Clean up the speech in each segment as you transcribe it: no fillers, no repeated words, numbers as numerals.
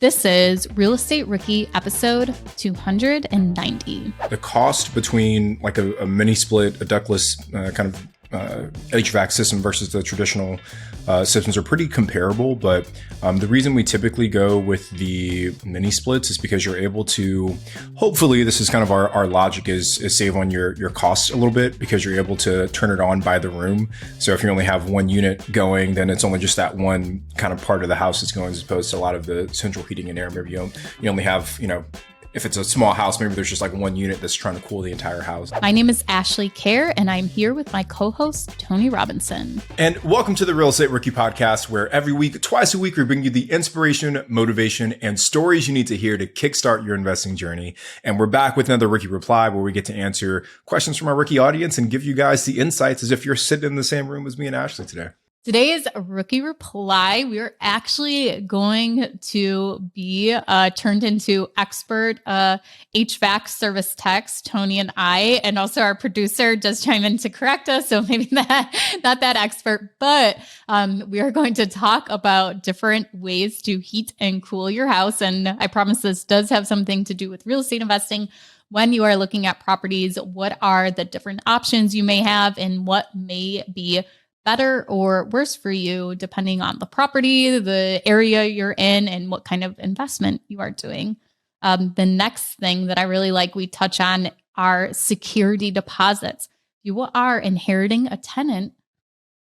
This is Real Estate Rookie episode 290. The cost between like a mini split, a ductless kind of HVAC system versus the traditional systems are pretty comparable, but the reason we typically go with the mini splits is because you're able to, hopefully this is kind of our logic is save on your costs a little bit because you're able to turn it on by the room. So if you only have one unit going, then it's only just that one kind of part of the house that's going as opposed to a lot of the central heating and air. Maybe you only have, if it's a small house, maybe there's just like one unit that's trying to cool the entire house. My name is Ashley Kerr, and I'm here with my co-host, Tony Robinson. And welcome to the Real Estate Rookie Podcast, where every week, twice a week, we bring you the inspiration, motivation, and stories you need to hear to kickstart your investing journey. And we're back with another Rookie Reply, where we get to answer questions from our rookie audience and give you guys the insights as if you're sitting in the same room as me and Ashley today. Today's Rookie Reply, we're actually going to be turned into expert HVAC service techs, Tony and I, and also our producer does chime in to correct us. So maybe not that expert, but we are going to talk about different ways to heat and cool your house. And I promise this does have something to do with real estate investing. When you are looking at properties, what are the different options you may have and what may be better or worse for you, depending on the property, the area you're in, and what kind of investment you are doing. The next thing that I really like we touch on are security deposits. If you are inheriting a tenant,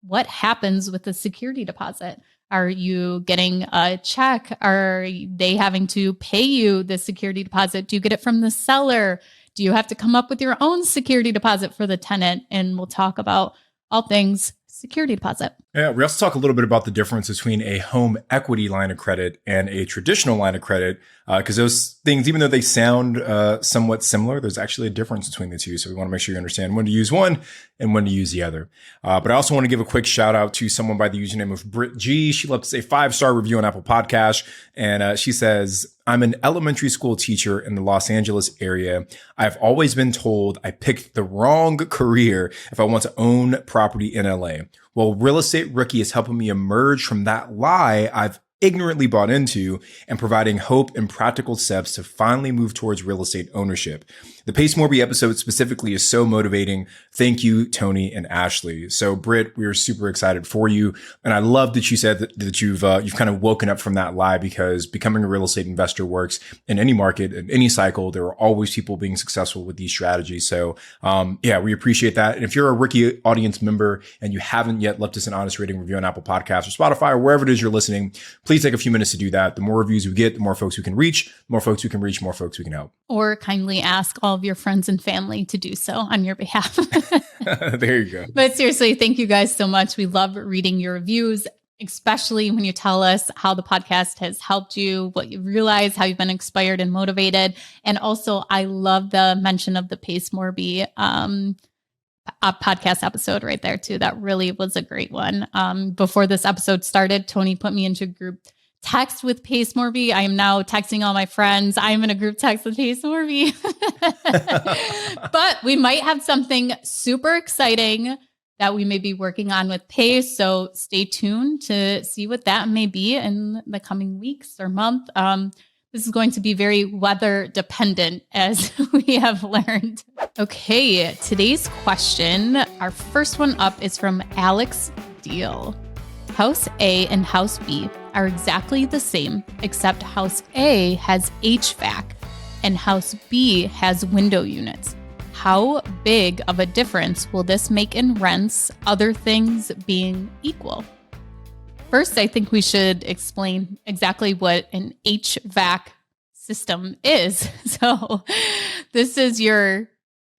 what happens with the security deposit? Are you getting a check? Are they having to pay you the security deposit? Do you get it from the seller? Do you have to come up with your own security deposit for the tenant? And we'll talk about all things security deposit. Yeah, we also talk a little bit about the difference between a home equity line of credit and a traditional line of credit, because those things, even though they sound somewhat similar, there's actually a difference between the two. So we want to make sure you understand when to use one and when to use the other. But I also want to give a quick shout out to someone by the username of Britt G. She left us a 5-star review on Apple Podcasts, and she says, "I'm an elementary school teacher in the Los Angeles area. I've always been told I picked the wrong career if I want to own property in LA. Well, Real Estate Rookie is helping me emerge from that lie I've ignorantly bought into and providing hope and practical steps to finally move towards real estate ownership. The Pace Morby episode specifically is so motivating. Thank you, Tony and Ashley." So Britt, we are super excited for you. And I love that you said that you've kind of woken up from that lie, because becoming a real estate investor works in any market, in any cycle. There are always people being successful with these strategies. So yeah, we appreciate that. And if you're a Rookie audience member and you haven't yet left us an honest rating review on Apple Podcasts or Spotify or wherever it is you're listening, please take a few minutes to do that. The more reviews we get, the more folks we can reach, the more folks we can reach, more folks we can help. Or kindly ask all of your friends and family to do so on your behalf. There you go. But seriously, thank you guys so much. We love reading your reviews, especially when you tell us how the podcast has helped you, what you realize, how you've been inspired and motivated. And also, I love the mention of the Pace Morby a podcast episode right there too. That really was a great one. Before this episode started, Tony put me into a group text with Pace Morby. I am now texting all my friends. I am in a group text with Pace Morby. But we might have something super exciting that we may be working on with Pace. So stay tuned to see what that may be in the coming weeks or month. This is going to be very weather dependent, as we have learned. Okay, today's question, our first one up, is from Alex Deal. House A and House B are exactly the same, except House A has HVAC and House B has window units. How big of a difference will this make in rents, other things being equal? First, I think we should explain exactly what an HVAC system is. So this is your,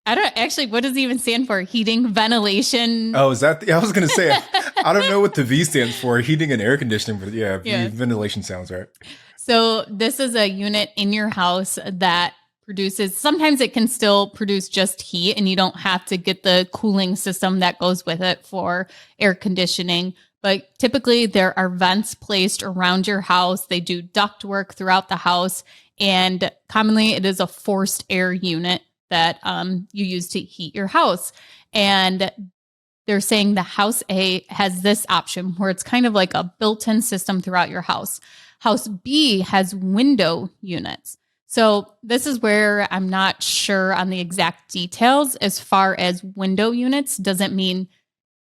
what does it even stand for? Heating, ventilation. Oh, is that? I was going to say, I don't know what the V stands for, heating and air conditioning, but yeah, ventilation sounds right. So this is a unit in your house that produces, sometimes it can still produce just heat and you don't have to get the cooling system that goes with it for air conditioning. But typically there are vents placed around your house. They do duct work throughout the house. And commonly it is a forced air unit that you use to heat your house. And they're saying the house A has this option where it's kind of like a built-in system throughout your house. House B has window units. So this is where I'm not sure on the exact details. As far as window units doesn't mean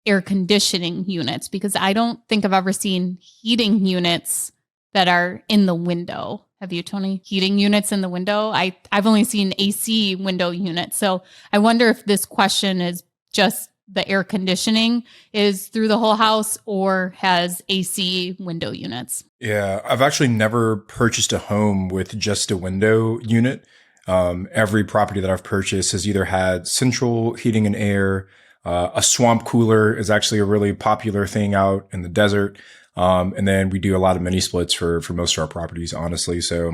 air conditioning units, because I don't think I've ever seen heating units that are in the window. Have you, Tony? Heating units in the window? I've only seen AC window units. So I wonder if this question is just the air conditioning is through the whole house or has AC window units. Yeah, I've actually never purchased a home with just a window unit. Every property that I've purchased has either had central heating and air. A swamp cooler is actually a really popular thing out in the desert. And then we do a lot of mini splits for most of our properties, honestly. So,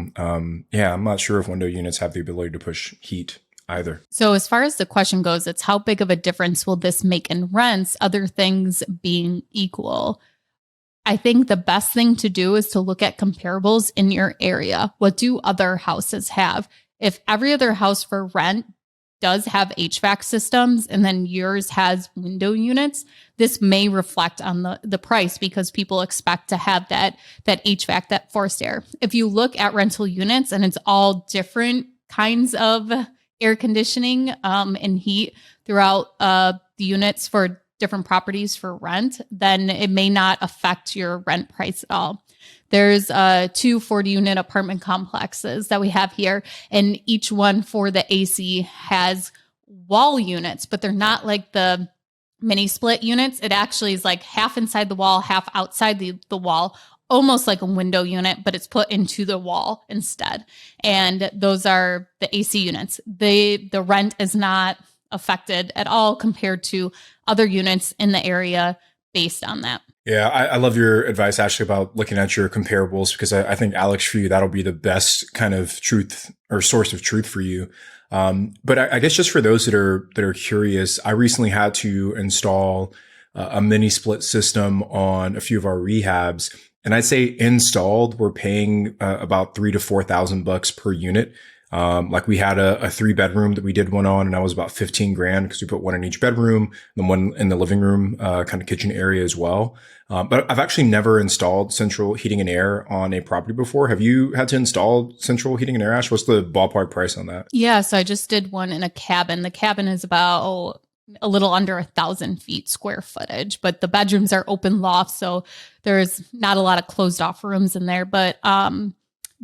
yeah, I'm not sure if window units have the ability to push heat either. So as far as the question goes, it's how big of a difference will this make in rents, other things being equal? I think the best thing to do is to look at comparables in your area. What do other houses have? If every other house for rent does have HVAC systems and then yours has window units, this may reflect on the price because people expect to have that HVAC, that forced air. If you look at rental units and it's all different kinds of air conditioning and heat throughout the units for different properties for rent, then it may not affect your rent price at all. There's 2 40-unit apartment complexes that we have here, and each one for the AC has wall units, but they're not like the mini split units. It actually is like half inside the wall, half outside the wall, almost like a window unit, but it's put into the wall instead. And those are the AC units. The rent is not affected at all compared to other units in the area based on that. Yeah, I love your advice, Ashley, about looking at your comparables, because I think, Alex, for you, that'll be the best kind of truth or source of truth for you. But I guess just for those that are curious, I recently had to install a mini split system on a few of our rehabs. And I'd say installed, we're paying about $3,000 to $4,000 per unit. Like we had a 3-bedroom that we did one on, and that was about $15,000 because we put one in each bedroom, and one in the living room, kind of kitchen area as well. But I've actually never installed central heating and air on a property before. Have you had to install central heating and air, Ash? What's the ballpark price on that? Yeah, so I just did one in a cabin. The cabin is about a little under 1,000 feet square footage, but the bedrooms are open lofts, so there's not a lot of closed off rooms in there. But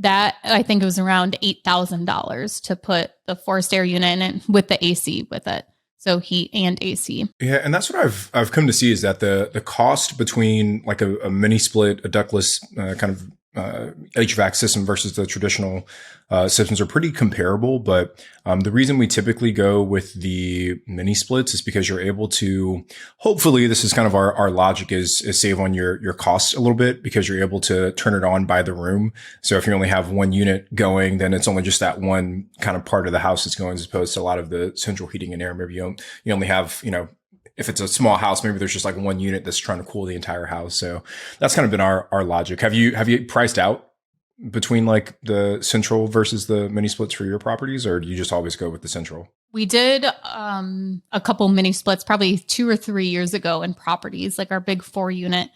that I think it was around $8,000 to put the forced air unit in it with the AC with it. So heat and AC. Yeah, and that's what I've come to see, is that the cost between like a mini split, a ductless kind of HVAC system versus the traditional systems are pretty comparable. But the reason we typically go with the mini splits is because you're able to, hopefully this is kind of our logic, is save on your costs a little bit, because you're able to turn it on by the room. So if you only have one unit going, then it's only just that one kind of part of the house that's going, as opposed to a lot of the central heating and air. Maybe you only have, if it's a small house, maybe there's just like one unit that's trying to cool the entire house. So that's kind of been our logic. Have you priced out between like the central versus the mini splits for your properties, or do you just always go with the central? We did a couple mini splits probably 2 or 3 years ago in properties, like our big 4-unit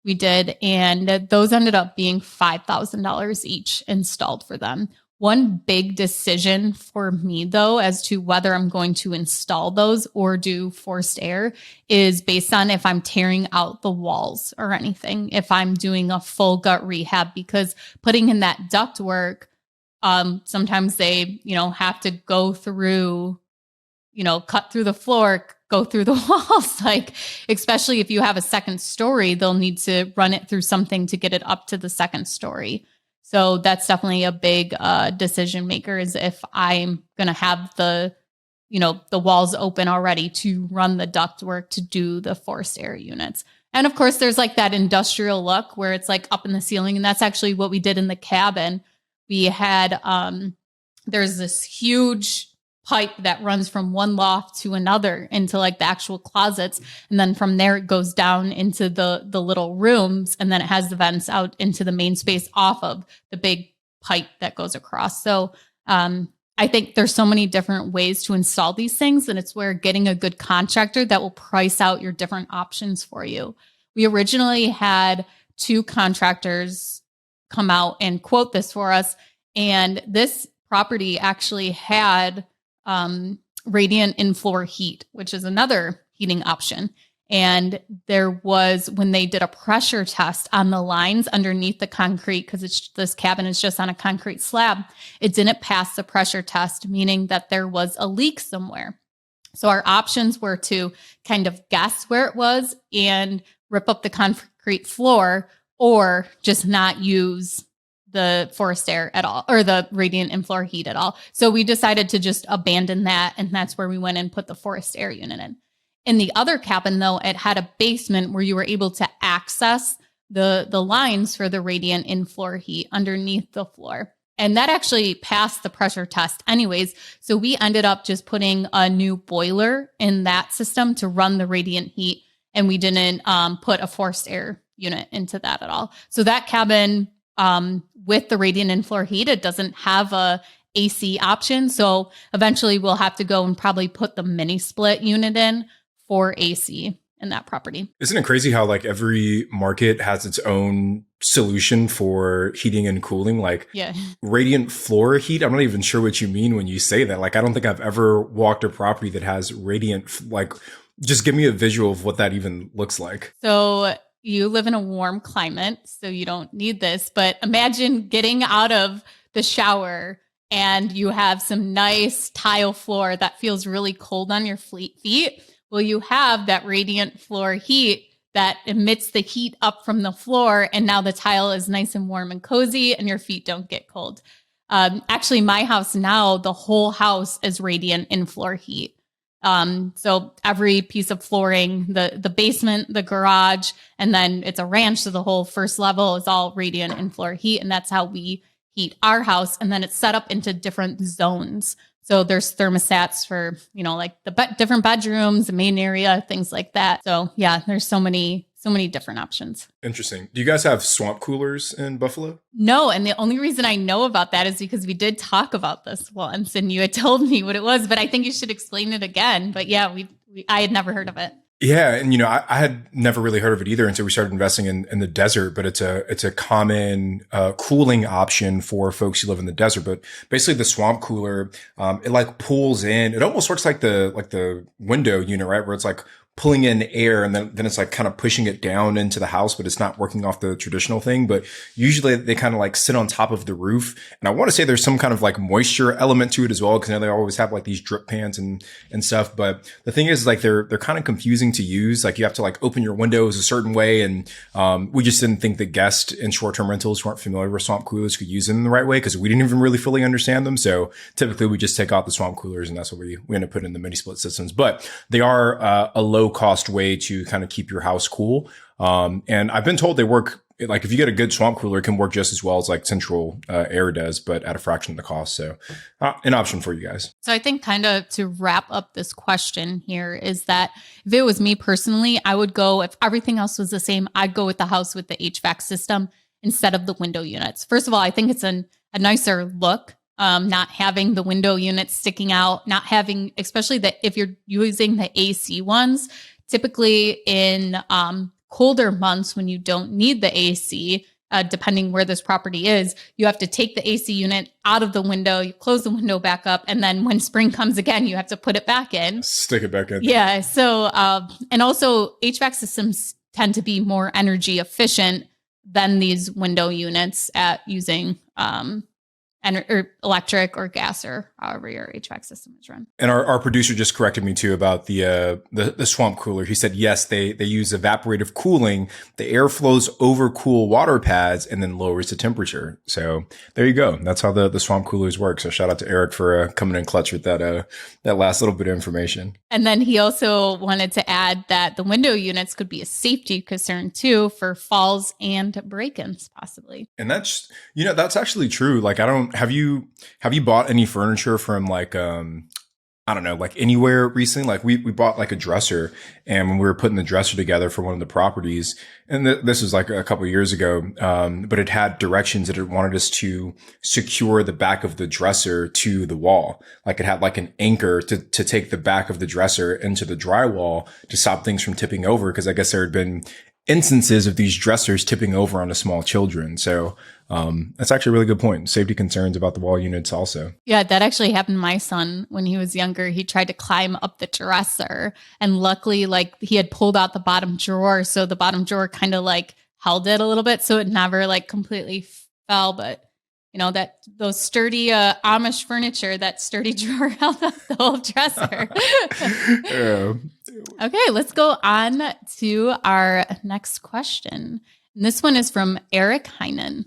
we did. And those ended up being $5,000 each installed for them. One big decision for me, though, as to whether I'm going to install those or do forced air is based on if I'm tearing out the walls or anything, if I'm doing a full gut rehab, because putting in that duct work, sometimes they, have to go through, cut through the floor, go through the walls, like, especially if you have a second story, they'll need to run it through something to get it up to the second story. So that's definitely a big decision maker, is if I'm going to have the walls open already to run the duct work to do the forced air units. And of course, there's like that industrial look where it's like up in the ceiling. And that's actually what we did in the cabin. We had, there's this huge pipe that runs from one loft to another into like the actual closets. And then from there, it goes down into the little rooms. And then it has the vents out into the main space off of the big pipe that goes across. So I think there's so many different ways to install these things, and it's where getting a good contractor that will price out your different options for you. We originally had 2 contractors come out and quote this for us, and this property actually had radiant in-floor heat, which is another heating option. And there was, when they did a pressure test on the lines underneath the concrete, because this cabin is just on a concrete slab, it didn't pass the pressure test, meaning that there was a leak somewhere. So our options were to kind of guess where it was and rip up the concrete floor, or just not use the forced air at all, or the radiant in-floor heat at all. So we decided to just abandon that, and that's where we went and put the forced air unit in. In the other cabin, though, it had a basement where you were able to access the lines for the radiant in-floor heat underneath the floor. And that actually passed the pressure test anyways. So we ended up just putting a new boiler in that system to run the radiant heat. And we didn't put a forced air unit into that at all. So that cabin, with the radiant in-floor heat, it doesn't have a AC option. So eventually we'll have to go and probably put the mini split unit in for AC in that property. Isn't it crazy how like every market has its own solution for heating and cooling? Like radiant floor heat. I'm not even sure what you mean when you say that. Like, I don't think I've ever walked a property that has radiant, like, just give me a visual of what that even looks like. So you live in a warm climate, so you don't need this, but imagine getting out of the shower and you have some nice tile floor that feels really cold on your feet. Well, you have that radiant floor heat that emits the heat up from the floor, and now the tile is nice and warm and cozy, and your feet don't get cold. Actually, my house now, the whole house is radiant in-floor heat. So every piece of flooring, the basement, the garage, and then it's a ranch, so the whole first level is all radiant in-floor heat, and that's how we heat our house. And then it's set up into different zones. So there's thermostats for, like the different bedrooms, the main area, things like that. So yeah, there's so many different options. Interesting. Do you guys have swamp coolers in Buffalo? No. And the only reason I know about that is because we did talk about this once and you had told me what it was, but I think you should explain it again. But yeah, I had never heard of it. Yeah. And, I had never really heard of it either until we started investing in the desert, but it's a common, cooling option for folks who live in the desert. But basically the swamp cooler, it like pulls in, it almost works like the window unit, right? Where it's like pulling in air and then it's like kind of pushing it down into the house, but it's not working off the traditional thing. But usually they kind of like sit on top of the roof. And I want to say there's some kind of like moisture element to it as well, because they always have like these drip pans and stuff. But the thing is, like, they're kind of confusing to use. Like, you have to like open your windows a certain way. And we just didn't think that guests in short-term rentals who aren't familiar with swamp coolers could use them in the right way, because we didn't even really fully understand them. So typically we just take out the swamp coolers, and that's what we end up putting in the mini split systems. But they are a low cost way to kind of keep your house cool. And I've been told they work, like, if you get a good swamp cooler, it can work just as well as like central air does, but at a fraction of the cost. So an option for you guys. So I think kind of to wrap up this question here is that if it was me personally, I would go, if everything else was the same, I'd go with the house with the HVAC system instead of the window units. First of all, I think it's a nicer look. Not having the window units sticking out, not having, especially if you're using the AC ones, typically in colder months when you don't need the AC, depending where this property is, you have to take the AC unit out of the window, you close the window back up, and then when spring comes again, you have to put it back in. Stick it back in. Yeah. So, and also HVAC systems tend to be more energy efficient than these window units at using or electric or gas, or however your HVAC system is run. And our producer just corrected me too about the swamp cooler. He said, yes, they use evaporative cooling. The air flows over cool water pads and then lowers the temperature. So there you go. That's how the swamp coolers work. So shout out to Eric for coming in clutch with that last little bit of information. And then he also wanted to add that the window units could be a safety concern too for falls and break-ins possibly. And that's actually true. Like, have you bought any furniture from like I don't know, like anywhere recently. Like we bought like a dresser, and when we were putting the dresser together for one of the properties, and this was like a couple of years ago, but it had directions that it wanted us to secure the back of the dresser to the wall. Like it had like an anchor to take the back of the dresser into the drywall to stop things from tipping over. Cause I guess there had been instances of these dressers tipping over onto small children. So that's actually a really good point. Safety concerns about the wall units also. Yeah, that actually happened to my son when he was younger. He tried to climb up the dresser, and luckily like he had pulled out the bottom drawer. So the bottom drawer kind of like held it a little bit. So it never like completely fell. But you know, that those sturdy Amish furniture, that sturdy drawer held up the whole dresser. Yeah. Okay, let's go on to our next question. And this one is from Eric Heinen.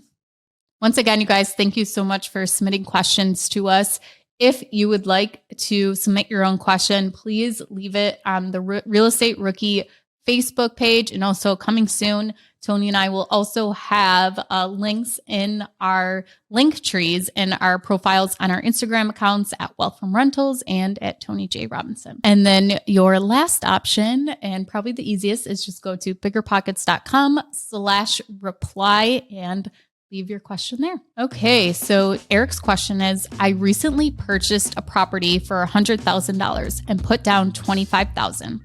Once again, you guys, thank you so much for submitting questions to us. If you would like to submit your own question, please leave it on the Real Estate Rookie Facebook page. And also coming soon, Tony and I will also have links in our link trees in our profiles on our Instagram accounts at Wealth from Rentals and at Tony J. Robinson. And then your last option, and probably the easiest, is just go to biggerpockets.com/reply and leave your question there. Okay, so Eric's question is, I recently purchased a property for $100,000 and put down $25,000.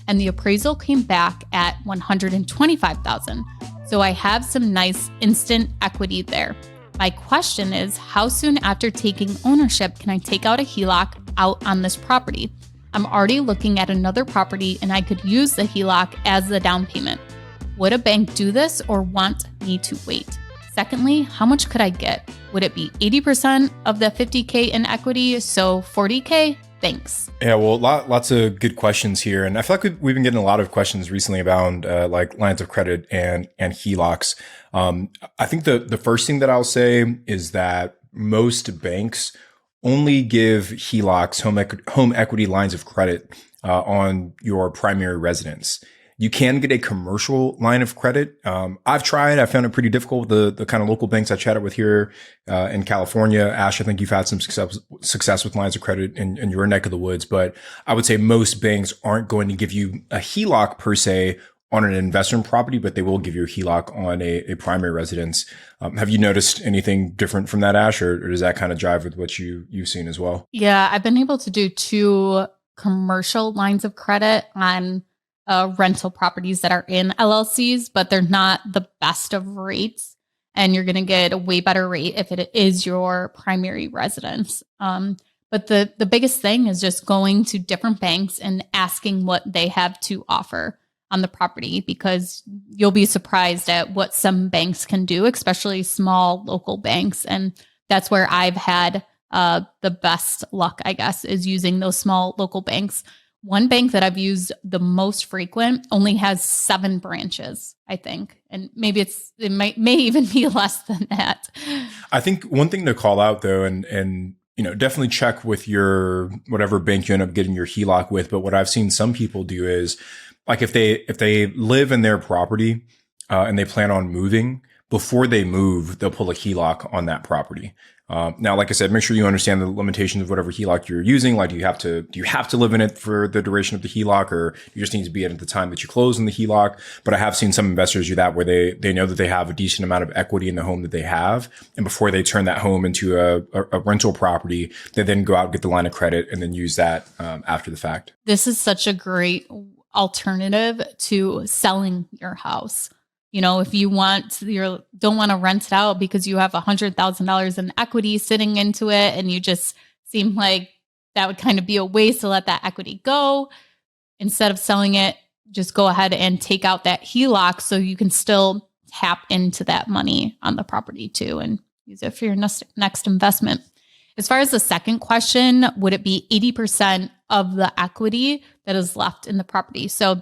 And the appraisal came back at $125,000. So I have some nice instant equity there. My question is, how soon after taking ownership can I take out a HELOC out on this property? I'm already looking at another property and I could use the HELOC as the down payment. Would a bank do this or want me to wait? Secondly, how much could I get? Would it be 80% of the $50K in equity, so $40K? Thanks. Yeah, well, lots of good questions here. And I feel like we've been getting a lot of questions recently about like lines of credit and HELOCs. I think the first thing that I'll say is that most banks only give HELOCs, home equity lines of credit, on your primary residence. You can get a commercial line of credit. I've tried. I found it pretty difficult with the kind of local banks I chatted with here in California. Ash, I think you've had some success with lines of credit in your neck of the woods. But I would say most banks aren't going to give you a HELOC per se on an investment property, but they will give you a HELOC on a primary residence. Have you noticed anything different from that, Ash, or does that kind of jive with what you've seen as well? Yeah, I've been able to do 2 commercial lines of credit on rental properties that are in LLCs, but they're not the best of rates. And you're going to get a way better rate if it is your primary residence. But the biggest thing is just going to different banks and asking what they have to offer on the property, because you'll be surprised at what some banks can do, especially small local banks. And that's where I've had the best luck, I guess, is using those small local banks. One bank that I've used the most frequent only has 7 branches, I think. And maybe it may even be less than that. I think one thing to call out though, and you know, definitely check with your whatever bank you end up getting your HELOC with. But what I've seen some people do is, like, if they live in their property and they plan on moving, before they move, they'll pull a HELOC on that property. Now, like I said, make sure you understand the limitations of whatever HELOC you're using. Like, do you have to live in it for the duration of the HELOC, or you just need to be in at the time that you close in the HELOC? But I have seen some investors do that, where they know that they have a decent amount of equity in the home that they have, and before they turn that home into a rental property, they then go out and get the line of credit and then use that after the fact. This is such a great alternative to selling your house. You know, if you don't want to rent it out because you have $100,000 in equity sitting into it, and you just seem like that would kind of be a waste to let that equity go. Instead of selling it, just go ahead and take out that HELOC so you can still tap into that money on the property too and use it for your next investment. As far as the second question, would it be 80% of the equity that is left in the property? So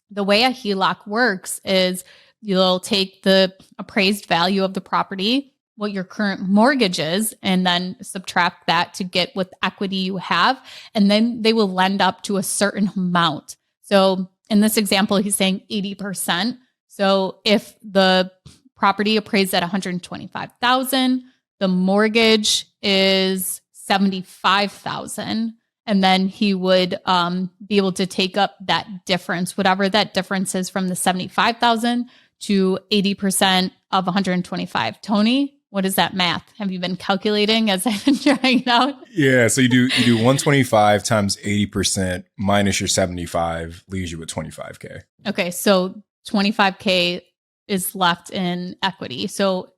the way a HELOC works is you'll take the appraised value of the property, what your current mortgage is, and then subtract that to get what equity you have. And then they will lend up to a certain amount. So in this example, he's saying 80%. So if the property appraised at $125,000, the mortgage is $75,000, And then he would be able to take up that difference, whatever that difference is from the 75,000 to 80% of 125. Tony, what is that math? Have you been calculating as I've been trying it out? Yeah. So you do 125 times 80% minus your 75 leaves you with 25K. Okay. So 25K is left in equity. So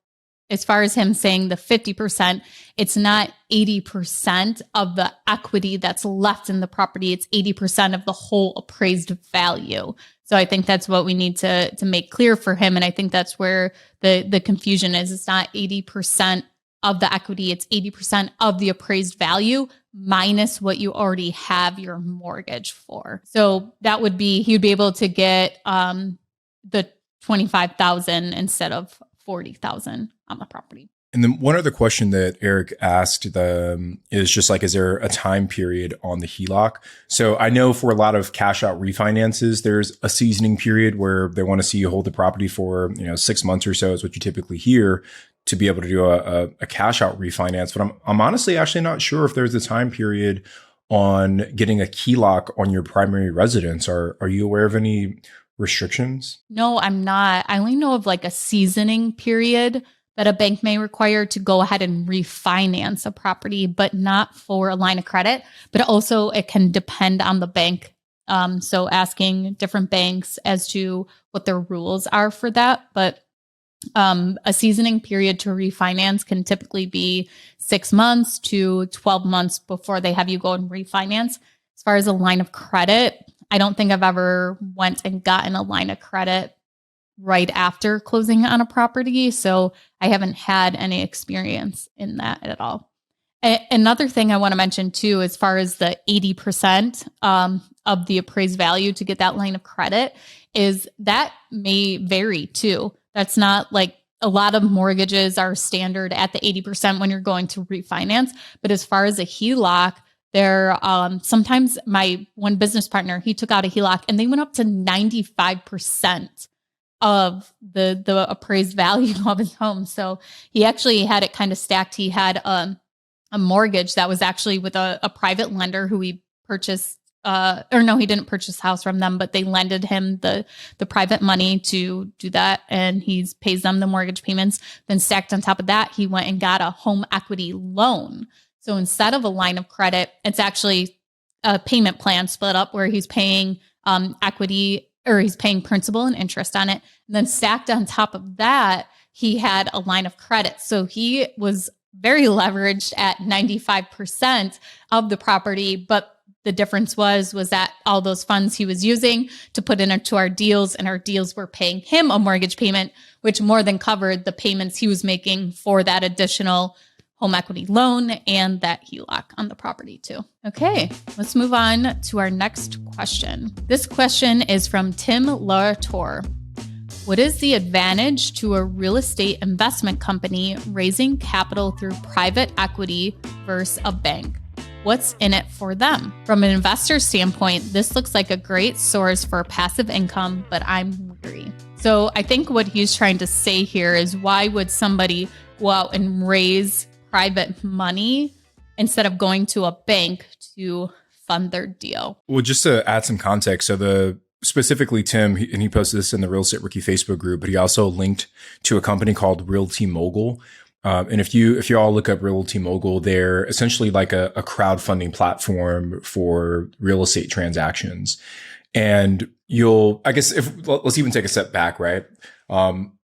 as far as him saying the 50%, it's not 80% of the equity that's left in the property. It's 80% of the whole appraised value. So I think that's what we need to make clear for him. And I think that's where the confusion is. It's not 80% of the equity. It's 80% of the appraised value minus what you already have your mortgage for. So that would be, he would be able to get the 25,000 instead of 40,000 on the property. And then one other question that Eric asked is just like, is there a time period on the HELOC? So I know for a lot of cash out refinances, there's a seasoning period where they want to see you hold the property for 6 months or so is what you typically hear to be able to do a cash out refinance. But I'm honestly actually not sure if there's a time period on getting a HELOC on your primary residence. Are you aware of any restrictions? No, I'm not. I only know of like a seasoning period that a bank may require to go ahead and refinance a property, but not for a line of credit. But also it can depend on the bank. So asking different banks as to what their rules are for that. But a seasoning period to refinance can typically be 6 months to 12 months before they have you go and refinance. As far as a line of credit, I don't think I've ever went and gotten a line of credit right after closing on a property. So I haven't had any experience in that at all. Another thing I want to mention too, as far as the 80% of the appraised value to get that line of credit, is that may vary too. That's not like a lot of mortgages are standard at the 80% when you're going to refinance. But as far as a HELOC, there, sometimes my one business partner, he took out a HELOC and they went up to 95% of the appraised value of his home. So he actually had it kind of stacked. He had a mortgage that was actually with a private lender who he purchased, or no, he didn't purchase the house from them, but they lended him the private money to do that. And he pays them the mortgage payments. Then stacked on top of that, he went and got a home equity loan. So instead of a line of credit, it's actually a payment plan split up where he's paying equity, or he's paying principal and interest on it. And then stacked on top of that, he had a line of credit. So he was very leveraged at 95% of the property. But the difference was that all those funds he was using to put into our deals, and our deals were paying him a mortgage payment, which more than covered the payments he was making for that additional home equity loan and that HELOC on the property too. Okay, let's move on to our next question. This question is from Tim Latour. What is the advantage to a real estate investment company raising capital through private equity versus a bank? What's in it for them? From an investor standpoint, this looks like a great source for passive income, but I'm weary. So I think what he's trying to say here is, why would somebody go out and raise private money instead of going to a bank to fund their deal? Well, just to add some context, so specifically Tim, and he posted this in the Real Estate Rookie Facebook group, but he also linked to a company called Realty Mogul. And if you all look up Realty Mogul, they're essentially like a crowdfunding platform for real estate transactions. And let's even take a step back, right?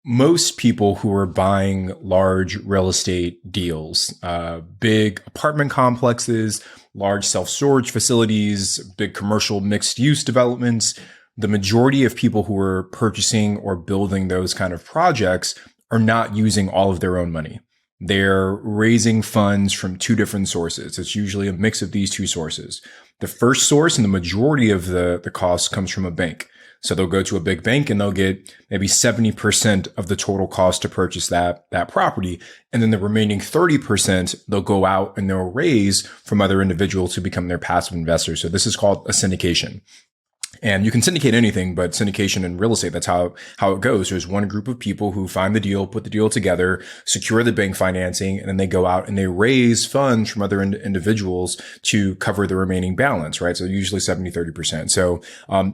Most people who are buying large real estate deals, big apartment complexes, large self-storage facilities, big commercial mixed-use developments, the majority of people who are purchasing or building those kind of projects are not using all of their own money. They're raising funds from two different sources. It's usually a mix of these two sources. The first source and the majority of the cost comes from a bank. So they'll go to a big bank and they'll get maybe 70% of the total cost to purchase that property. And then the remaining 30%, they'll go out and they'll raise from other individuals who become their passive investors. So this is called a syndication. And you can syndicate anything, but syndication in real estate, that's how it goes. There's one group of people who find the deal, put the deal together, secure the bank financing, and then they go out and they raise funds from other individuals to cover the remaining balance, right? So usually 70-30%. So,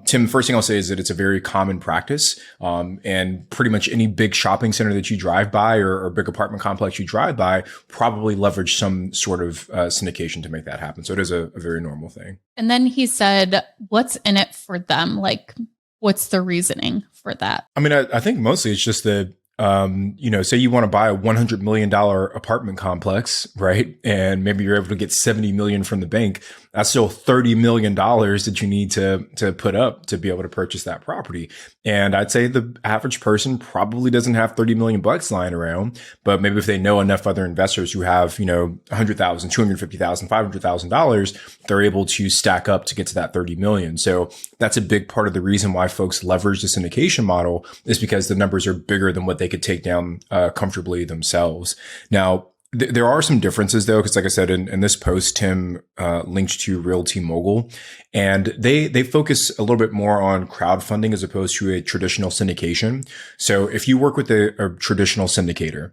Tim, first thing I'll say is that it's a very common practice. And pretty much any big shopping center that you drive by or big apartment complex you drive by probably leverage some sort of syndication to make that happen. So it is a very normal thing. And then he said, what's in it for them? Like, what's the reasoning for that? I mean, I think mostly it's just that, say you want to buy a $100 million apartment complex, right? And maybe you're able to get 70 million from the bank. That's still $30 million that you need to put up to be able to purchase that property. And I'd say the average person probably doesn't have 30 million bucks lying around, but maybe if they know enough other investors who have, $100,000, $250,000, $500,000, they're able to stack up to get to that 30 million. So that's a big part of the reason why folks leverage the syndication model, is because the numbers are bigger than what they could take down comfortably themselves. Now, there are some differences though, because like I said, in this post, Tim linked to Realty Mogul, and they focus a little bit more on crowdfunding as opposed to a traditional syndication. So if you work with a traditional syndicator,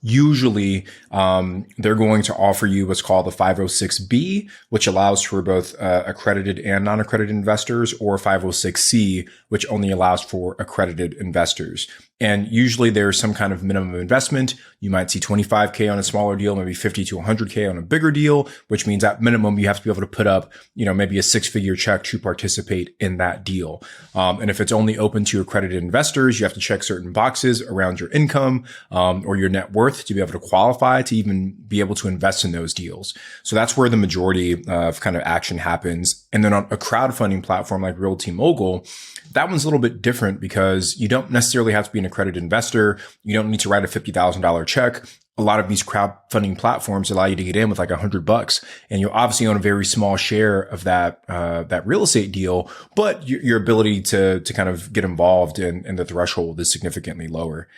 usually, they're going to offer you what's called the 506B, which allows for both accredited and non-accredited investors, or 506C, which only allows for accredited investors. And usually there's some kind of minimum investment. You might see 25K on a smaller deal, maybe 50 to 100K on a bigger deal, which means at minimum you have to be able to put up, maybe a 6-figure check to participate in that deal. And if it's only open to accredited investors, you have to check certain boxes around your income, or your net worth to be able to qualify to even be able to invest in those deals. So that's where the majority of kind of action happens. And then on a crowdfunding platform like Realty Mogul, that one's a little bit different because you don't necessarily have to be an accredited investor. You don't need to write a $50,000 check. A lot of these crowdfunding platforms allow you to get in with like $100, and you obviously own a very small share of that real estate deal, but your ability to kind of get involved in the threshold is significantly lower.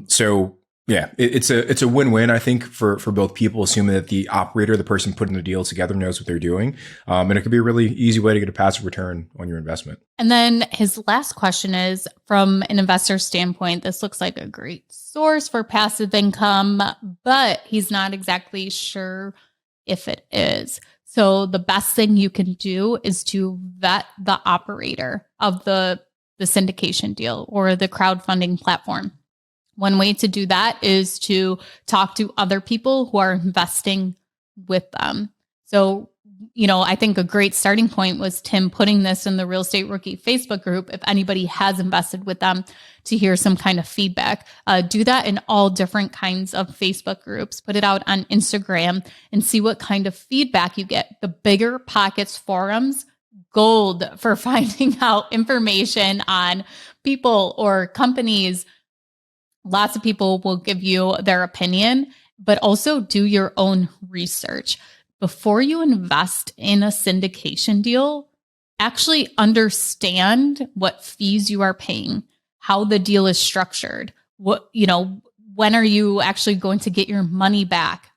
So yeah, it's a win-win, I think, for both people, assuming that the operator, the person putting the deal together, knows what they're doing. And it could be a really easy way to get a passive return on your investment. And then his last question is, from an investor standpoint, this looks like a great source for passive income, but he's not exactly sure if it is. So the best thing you can do is to vet the operator of the syndication deal or the crowdfunding platform. One way to do that is to talk to other people who are investing with them. So, I think a great starting point was Tim putting this in the Real Estate Rookie Facebook group. If anybody has invested with them, to hear some kind of feedback, do that in all different kinds of Facebook groups, put it out on Instagram and see what kind of feedback you get. The Bigger Pockets forums, gold for finding out information on people or companies. Lots of people will give you their opinion, but also do your own research. Before you invest in a syndication deal, actually understand what fees you are paying, how the deal is structured, when are you actually going to get your money back?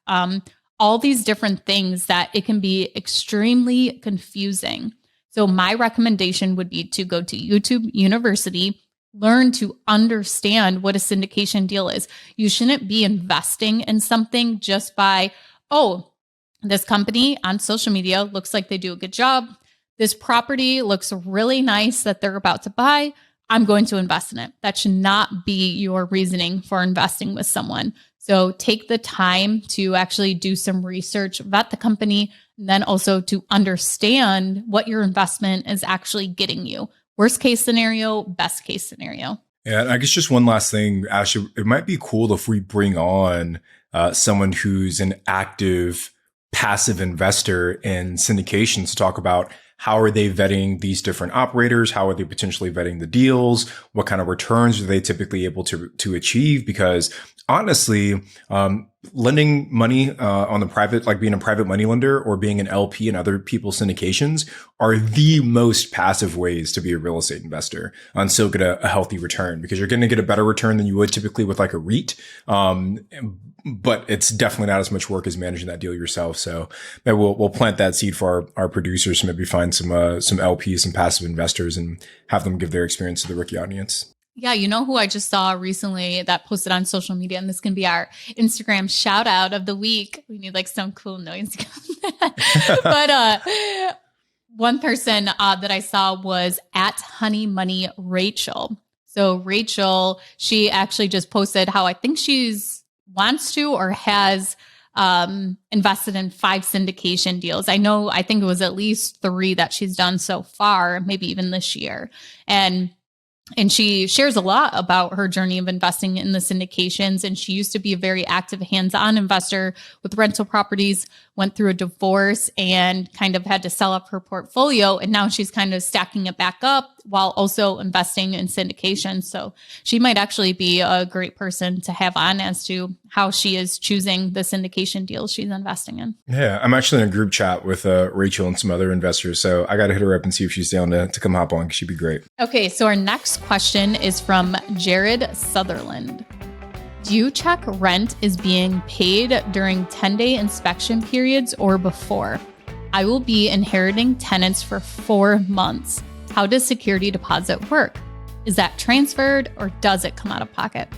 All these different things that it can be extremely confusing. So my recommendation would be to go to YouTube University, learn to understand what a syndication deal is. You shouldn't be investing in something just by, this company on social media looks like they do a good job. This property looks really nice that they're about to buy. I'm going to invest in it. That should not be your reasoning for investing with someone. So take the time to actually do some research, vet the company, and then also to understand what your investment is actually getting you. Worst case scenario, best case scenario. Yeah, and I guess just one last thing, Ashley, it might be cool if we bring on someone who's an active passive investor in syndications to talk about how are they vetting these different operators? How are they potentially vetting the deals? What kind of returns are they typically able to achieve? Because honestly, lending money on the private, like being a private money lender or being an LP in other people's syndications are the most passive ways to be a real estate investor and still get a healthy return, because you're going to get a better return than you would typically with like a REIT. But it's definitely not as much work as managing that deal yourself. So maybe we'll plant that seed for our producers to maybe find some LPs, some passive investors, and have them give their experience to the rookie audience. Yeah, you know who I just saw recently that posted on social media, and this can be our Instagram shout out of the week. We need like some cool noise. But one person that I saw was at Honey Money Rachel. So Rachel, she actually just posted how I think she's wants to or has invested in 5 syndication deals. I think it was at least 3 that she's done so far, maybe even this year. And she shares a lot about her journey of investing in the syndications. And she used to be a very active hands-on investor with rental properties, went through a divorce and kind of had to sell up her portfolio. And now she's kind of stacking it back up while also investing in syndication. So she might actually be a great person to have on as to how she is choosing the syndication deals she's investing in. Yeah, I'm actually in a group chat with Rachel and some other investors. So I got to hit her up and see if she's down to come hop on, because she'd be great. Okay, so our next question is from Jared Sutherland. Do you check rent is being paid during 10-day inspection periods or before? I will be inheriting tenants for 4 months. How does security deposit work? Is that transferred or does it come out of pocket?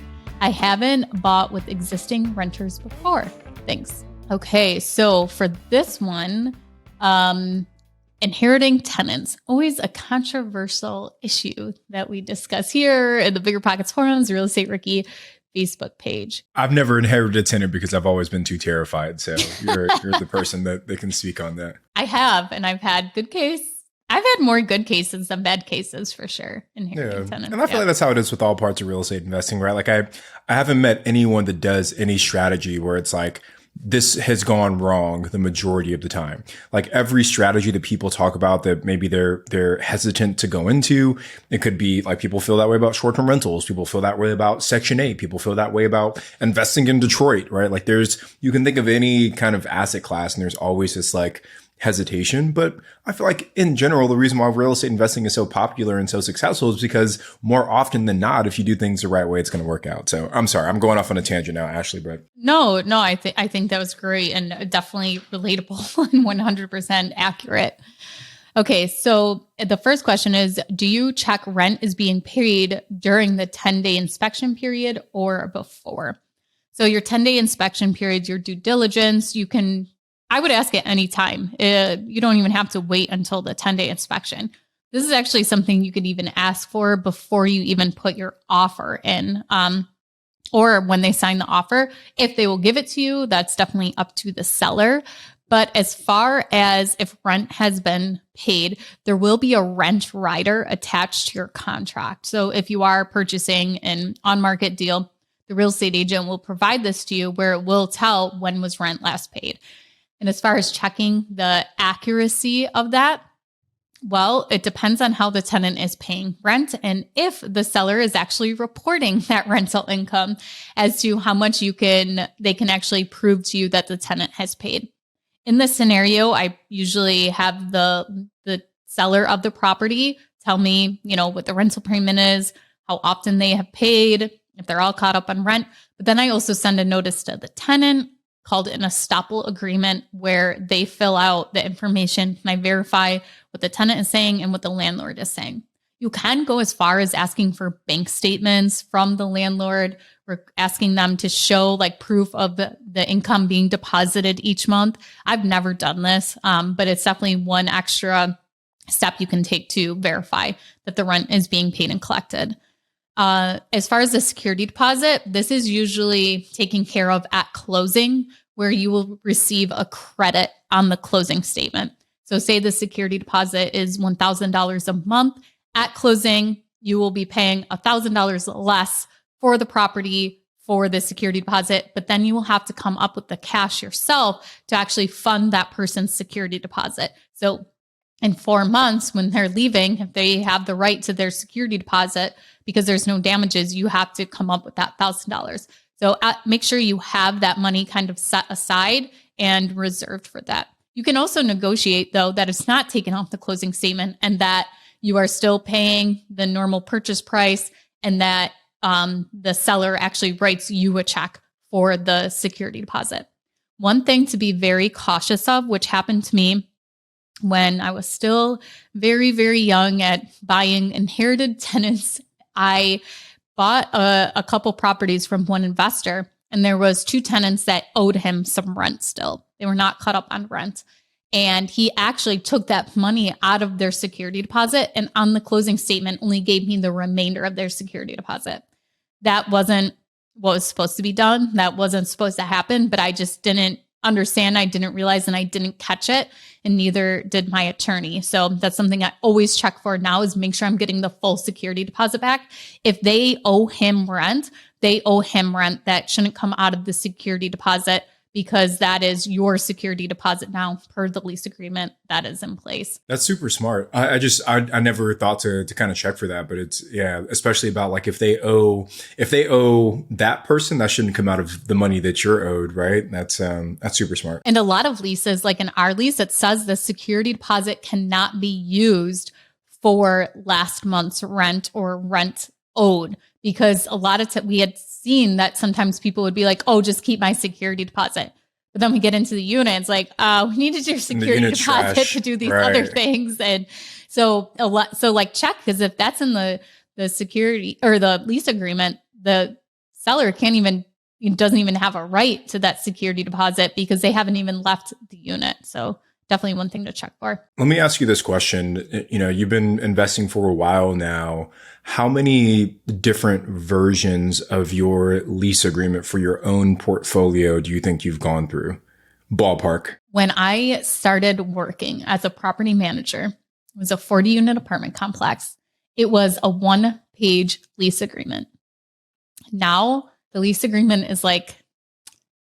I haven't bought with existing renters before. Thanks. Okay, so for this one, inheriting tenants, always a controversial issue that we discuss here in the Bigger Pockets Forums, Real Estate Rookie Facebook page. I've never inherited a tenant because I've always been too terrified. So you're the person that can speak on that. I have, and I've had good case. I've had more good cases than bad cases for sure. Inheriting tenants. And I feel like that's how it is with all parts of real estate investing, right? Like I haven't met anyone that does any strategy where it's like, this has gone wrong the majority of the time. Like every strategy that people talk about that maybe they're hesitant to go into, it could be like people feel that way about short-term rentals. People feel that way about Section 8. People feel that way about investing in Detroit, right? Like you can think of any kind of asset class and there's always this like hesitation. But I feel like in general, the reason why real estate investing is so popular and so successful is because more often than not, if you do things the right way, it's going to work out. So I'm sorry, I'm going off on a tangent now, Ashley, but no, I think that was great and definitely relatable and 100% accurate. Okay. So the first question is, do you check rent is being paid during the 10-day inspection period or before? So your 10-day inspection period, your due diligence, I would ask at any time. You don't even have to wait until the 10-day inspection. This is actually something you could even ask for before you even put your offer in, or when they sign the offer. If they will give it to you, that's definitely up to the seller. But as far as if rent has been paid, there will be a rent rider attached to your contract. So if you are purchasing an on-market deal, the real estate agent will provide this to you where it will tell when was rent last paid. And as far as checking the accuracy of that, well, it depends on how the tenant is paying rent and if the seller is actually reporting that rental income as to how much they can actually prove to you that the tenant has paid. In this scenario, I usually have the seller of the property tell me, what the rental payment is, how often they have paid, if they're all caught up on rent. But then I also send a notice to the tenant called an estoppel agreement where they fill out the information and I verify what the tenant is saying and what the landlord is saying. You can go as far as asking for bank statements from the landlord. We're asking them to show like proof of the income being deposited each month. I've never done this, but it's definitely one extra step you can take to verify that the rent is being paid and collected. As far as the security deposit, this is usually taken care of at closing, where you will receive a credit on the closing statement. So say the security deposit is $1,000 a month. At closing, you will be paying $1,000 less for the property for the security deposit, but then you will have to come up with the cash yourself to actually fund that person's security deposit. So in 4 months, when they're leaving, if they have the right to their security deposit, because there's no damages, you have to come up with that $1,000. So make sure you have that money kind of set aside and reserved for that. You can also negotiate, though, that it's not taken off the closing statement and that you are still paying the normal purchase price and that the seller actually writes you a check for the security deposit. One thing to be very cautious of, which happened to me when I was still very, very young at buying inherited tenants, I bought a couple properties from one investor, and there was 2 tenants that owed him some rent still. They were not caught up on rent. And he actually took that money out of their security deposit and on the closing statement only gave me the remainder of their security deposit. That wasn't what was supposed to be done. That wasn't supposed to happen, but I just didn't understand. I didn't realize and I didn't catch it, and neither did my attorney. So that's something I always check for now is make sure I'm getting the full security deposit back. If they owe him rent, they owe him rent. That shouldn't come out of the security deposit because that is your security deposit now per the lease agreement that is in place. That's super smart. I never thought to kind of check for that, but it's, yeah, especially about like if they owe that person, that shouldn't come out of the money that you're owed, right? That's super smart. And a lot of leases, like in our lease, it says the security deposit cannot be used for last month's rent or rent owed, because a lot of we had seen that sometimes people would be like, oh, just keep my security deposit. But then we get into the unit, it's like, we needed your security deposit to do these other things. And so check, because if that's in the security or the lease agreement, the seller doesn't even have a right to that security deposit because they haven't even left the unit. So definitely one thing to check for. Let me ask you this question. You've been investing for a while now. How many different versions of your lease agreement for your own portfolio do you think you've gone through? Ballpark. When I started working as a property manager, it was a 40-unit apartment complex. It was a 1-page lease agreement. Now the lease agreement is like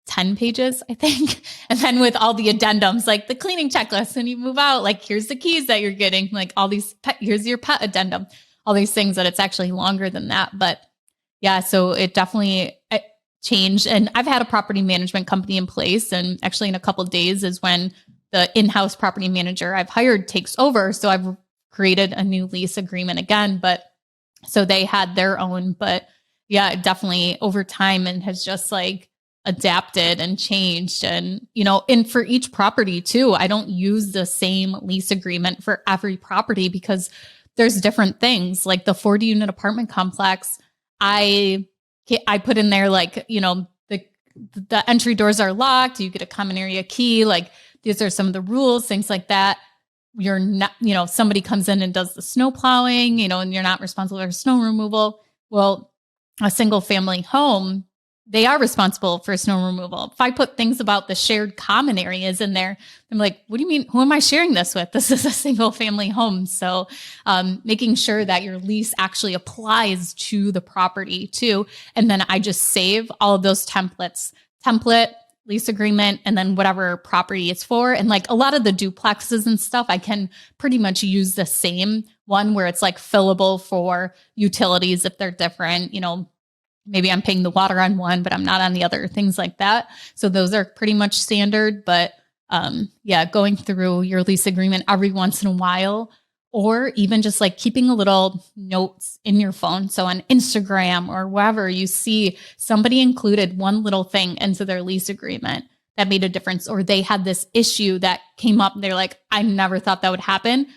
10 pages, I think. And then with all the addendums, like the cleaning checklist when you move out, like here's the keys that you're getting, like all these, here's your pet addendum, all these things, that it's actually longer than that. But yeah, so it definitely changed. And I've had a property management company in place, and actually in a couple of days is when the in-house property manager I've hired takes over. So I've created a new lease agreement again, but so they had their own, but yeah, definitely over time and has just like adapted and changed. And, and for each property too, I don't use the same lease agreement for every property because there's different things. Like the 40-unit apartment complex, I put in there like, the entry doors are locked. You get a common area key. Like these are some of the rules, things like that. You're not, somebody comes in and does the snow plowing, and you're not responsible for snow removal. Well, a single family home, they are responsible for snow removal. If I put things about the shared common areas in there, I'm like, what do you mean? Who am I sharing this with? This is a single family home. So making sure that your lease actually applies to the property too. And then I just save all of those template, lease agreement, and then whatever property it's for. And like a lot of the duplexes and stuff, I can pretty much use the same one where it's like fillable for utilities if they're different, maybe I'm paying the water on one, but I'm not on the other, things like that. So those are pretty much standard. But going through your lease agreement every once in a while, or even just like keeping a little notes in your phone. So on Instagram or wherever you see somebody included one little thing into their lease agreement that made a difference, or they had this issue that came up. They're like, I never thought that would happen.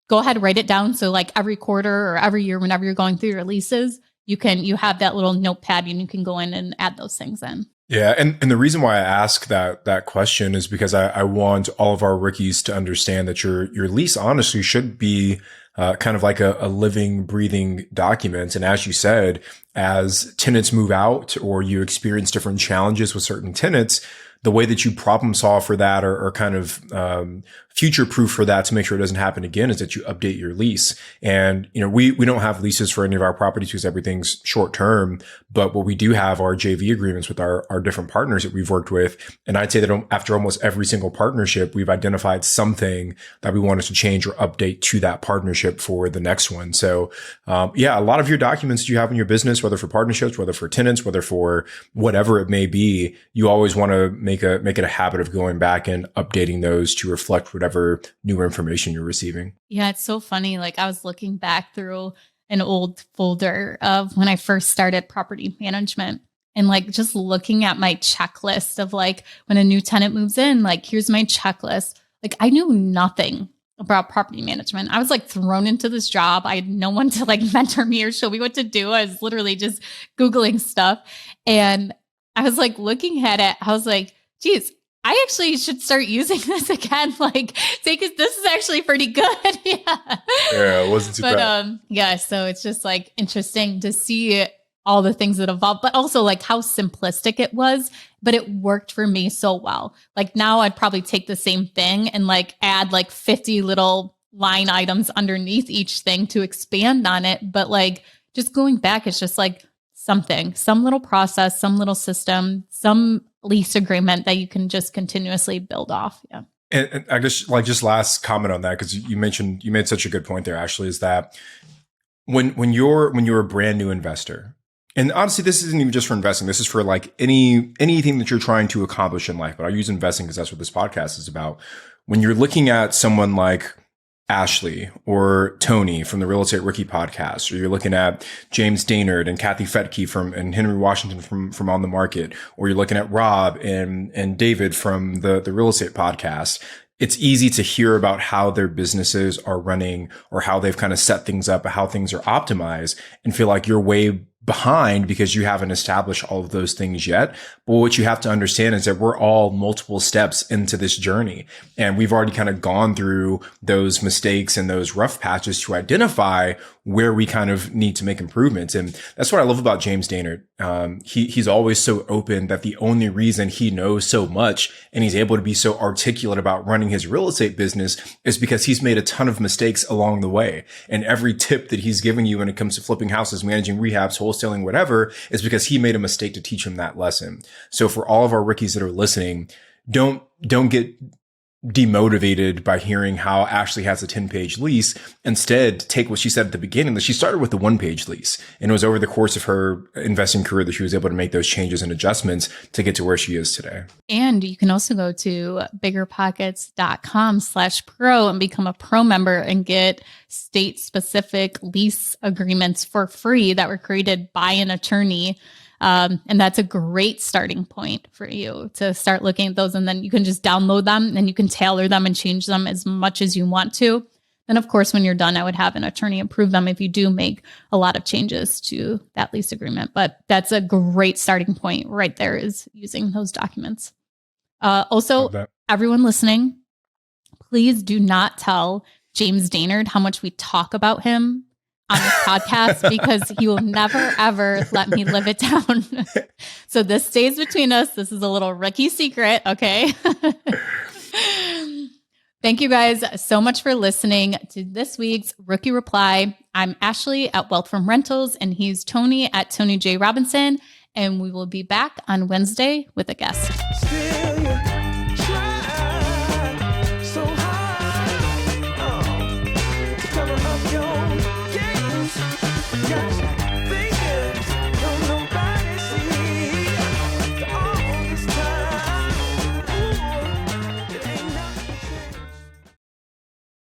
Go ahead, write it down. So like every quarter or every year, whenever you're going through your leases, you have that little notepad and you can go in and add those things in. Yeah. And the reason why I ask that question is because I want all of our rookies to understand that your lease honestly should be kind of like a living, breathing document. And as you said, as tenants move out or you experience different challenges with certain tenants, the way that you problem solve for that or kind of future proof for that to make sure it doesn't happen again is that you update your lease. And, we don't have leases for any of our properties because everything's short term. But what we do have are JV agreements with our different partners that we've worked with. And I'd say that after almost every single partnership, we've identified something that we wanted to change or update to that partnership for the next one. So, a lot of your documents that you have in your business, whether for partnerships, whether for tenants, whether for whatever it may be, you always want to make it a habit of going back and updating those to reflect whatever newer information you're receiving. Yeah, it's so funny. Like I was looking back through an old folder of when I first started property management and like just looking at my checklist of like when a new tenant moves in, like here's my checklist. Like I knew nothing about property management. I was like thrown into this job. I had no one to like mentor me or show me what to do. I was literally just Googling stuff. And I was like looking at it. I was like, geez, I actually should start using this again. Like, because this is actually pretty good. Yeah, it wasn't too bad. So it's just like interesting to see all the things that evolved, but also like how simplistic it was, but it worked for me so well. Like now I'd probably take the same thing and like add like 50 little line items underneath each thing to expand on it. But like just going back, it's just like some little process, some little system, some lease agreement that you can just continuously build off. Yeah. And I guess like just last comment on that, because you made such a good point there, Ashley, is that when you're a brand new investor, and honestly, this isn't even just for investing. This is for like anything that you're trying to accomplish in life. But I use investing because that's what this podcast is about. When you're looking at someone like Ashley or Tony from the Real Estate Rookie podcast, or you're looking at James Daynard and Kathy Fetke and Henry Washington from On the Market, or you're looking at Rob and David from the Real Estate podcast, it's easy to hear about how their businesses are running or how they've kind of set things up, how things are optimized, and feel like you're way behind because you haven't established all of those things yet. But what you have to understand is that we're all multiple steps into this journey. And we've already kind of gone through those mistakes and those rough patches to identify where we kind of need to make improvements. And that's what I love about James Daynard. He's always so open that the only reason he knows so much and he's able to be so articulate about running his real estate business is because he's made a ton of mistakes along the way. And every tip that he's giving you when it comes to flipping houses, managing rehabs, wholesaling, whatever, is because he made a mistake to teach him that lesson. So for all of our rookies that are listening, don't get demotivated by hearing how Ashley has a 10-page lease. Instead, take what she said at the beginning, that she started with the 1-page lease. And it was over the course of her investing career that she was able to make those changes and adjustments to get to where she is today. And you can also go to biggerpockets.com/pro and become a pro member and get state-specific lease agreements for free that were created by an attorney. And that's a great starting point for you to start looking at those. And then you can just download them and you can tailor them and change them as much as you want to. Then, of course, when you're done, I would have an attorney approve them if you do make a lot of changes to that lease agreement. But that's a great starting point right there, is using those documents. Also, everyone listening, please do not tell James Daynard how much we talk about him on this podcast, because he will never, ever let me live it down. So this stays between us. This is a little rookie secret. Okay. Thank you guys so much for listening to this week's Rookie Reply. I'm Ashley at Wealth from Rentals, and he's Tony at Tony J. Robinson. And we will be back on Wednesday with a guest.